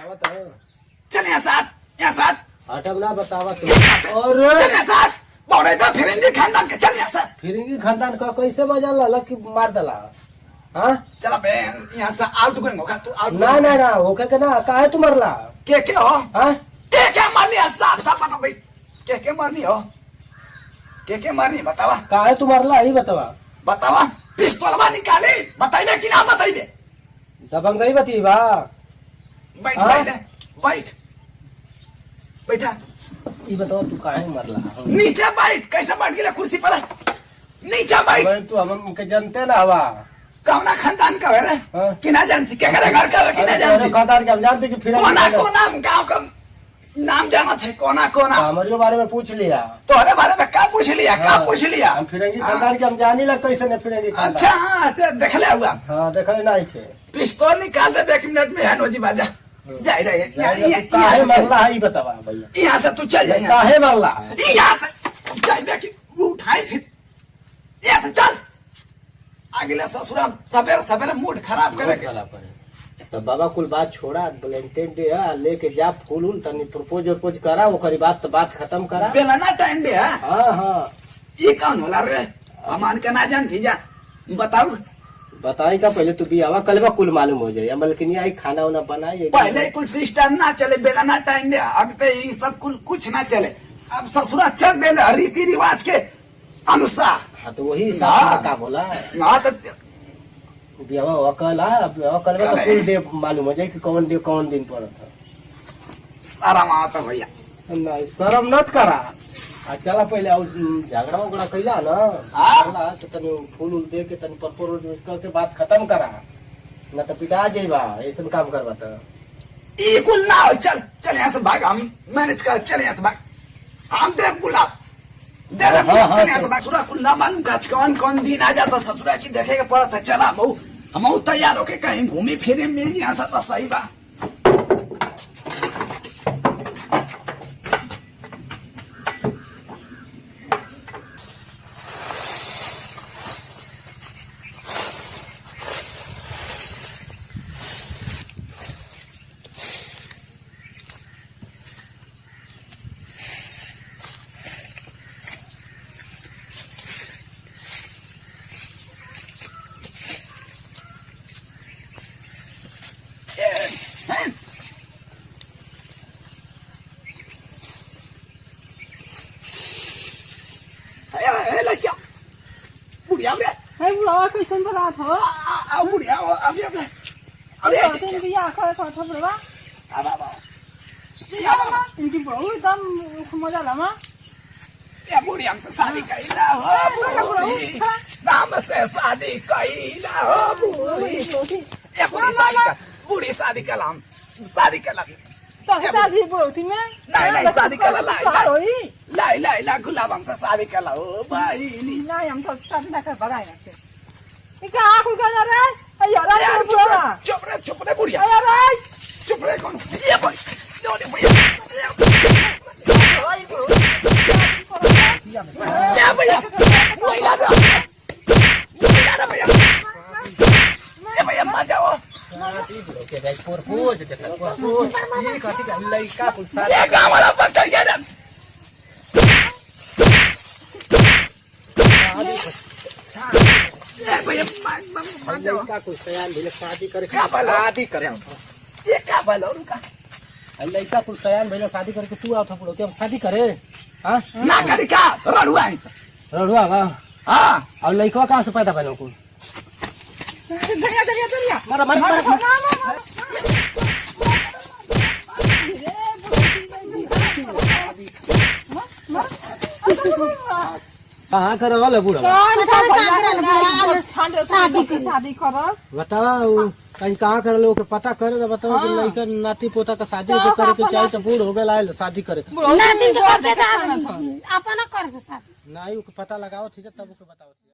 बतावत है। चल यहाँ साथ हटब ना बतावत चल यहाँ साथ बौड़े दा फिरेंगे खानदान के चल यहाँ साथ फिरंगी खानदान का कैसे मजा ला कि मार दला। हाँ चला बे यहाँ से आउट गोइंग होगा तू आउट ना ओके के ना काहे तू मरला। के हो हाँ के मारनी है साफ साफ बता भाई के मारनी हो के मारनी बतावा काहे तू मरला ही बतावा पिस्तौलवा निकाले बताइबे कि ना बताइबे दबंगई बती बा। बैठ हाँ? बैठा ये बताओ तू काहे मरला। नीचे बैठ कैसे बैठ गिरा कुर्सी पर नीचे बैठ मैं तू हम के जानते ना हवा कौना खानदान का है रे हाँ? कि ना जानती क्या करे घर का कि ना जानती खानदान के हम जानते कि फिर कोना गांव का नाम जाना थे कोना हमारे बारे में पूछ लिया। तोहरे बारे में क्या पूछ लिया क्या हाँ, पूछ लिया हम फिरंगी खानदान के हम जानी ला कैसे न फिरंगी खानदान। अच्छा हाँ देख ले हुआ हाँ देखले नहीं के पिस्तौल निकाल दे 1 मिनट में है नोजी बाजा जाए रहे काहे मरला है बतावा भैया। यहाँ से तू चल जाए काहे मरला यहाँ से जाए कि उठाए फिर यहाँ से चल अगले ससुरा सवेरे मूड खराब करेगा। तो बाबा कुल बात छोड़ा वैलेंटाइन डे है लेके जा फूल उल तनी प्रपोज करा ओकरी बात खत्म करा। बेलाना टाइम डे है हाँ ये कौन होला रे हमान के ना जान जा बताऊ बताई का पहले तू बियावा कलवा कुल मालूम हो जाए मलकिनी आई खाना वाना बनाई पहले कुल सिस्टम ना चले बेलाना टाइम डे अब तो ये सब कुछ ना चले अब ससुरा चल दे रीति रिवाज के अनुसार। हाँ तो वही हिसाब से का बोला हाँ तो बियावा अकल कलवा तो कुल डे मालूम हो जाए कि कौन दिन पड़ा था। सारा माता भैया नहीं शर्म नत करा चला पहले झगड़ा उगड़ा कैला ना तो तनी फूल उल दे के तनी प्रपोज करके बात खत्म करा न तो पिटा जाइबा ऐसा काम करवा तो ये कुल ना चल यहाँ से भाग हम मैनेज कर चल यहाँ से भाग हम दे गुलाब दे दे गुलाब चल यहाँ से भाग ससुरा कुल ना मालूम कच कौन दिन आ जाता ससुरा की देखेगा पड़ता चला हम तैयार होके कहीं घूमी फिरे में यहाँ से तो सही बा। बुढ़िया कैसन बना था बुढ़िया इनकी बहू एकदम मजा लगा बुढ़ी हमसे शादी कैला हो नाम से शादी कैला हो बुढ़ी शादी कलाम तो शादी बुढ़ौती में नहीं शादी कला ला गुलाब हमसे शादी कला हो भाई नहीं हम तो शादी ना कर भगाए ना क्या आँख का जा रहा है यार चुप रे बुढ़िया चुप रे कौन ये भाई भैया मत जाओ ये गाँव वाला बच्चा ये शादी करे ये क्या बोलो उनका लड़का कुल सयान भैया शादी करके तू आओ था हम शादी करे हाँ ना करी का रड़ुआ रड़ुआ बा हाँ और लड़का कहाँ से पैदा बनो कुल कहाँ करे वाला बूढ़ा शादी कर बतावा कहीं कहाँ करे लोग पता करे तो बतावा कि लड़का नाती पोता का शादी करे के चाहिए तो बूढ़ हो गए शादी करे नाती के कर दे अपन कर से शादी नहीं पता लगाओ ठीक है तब बताओ।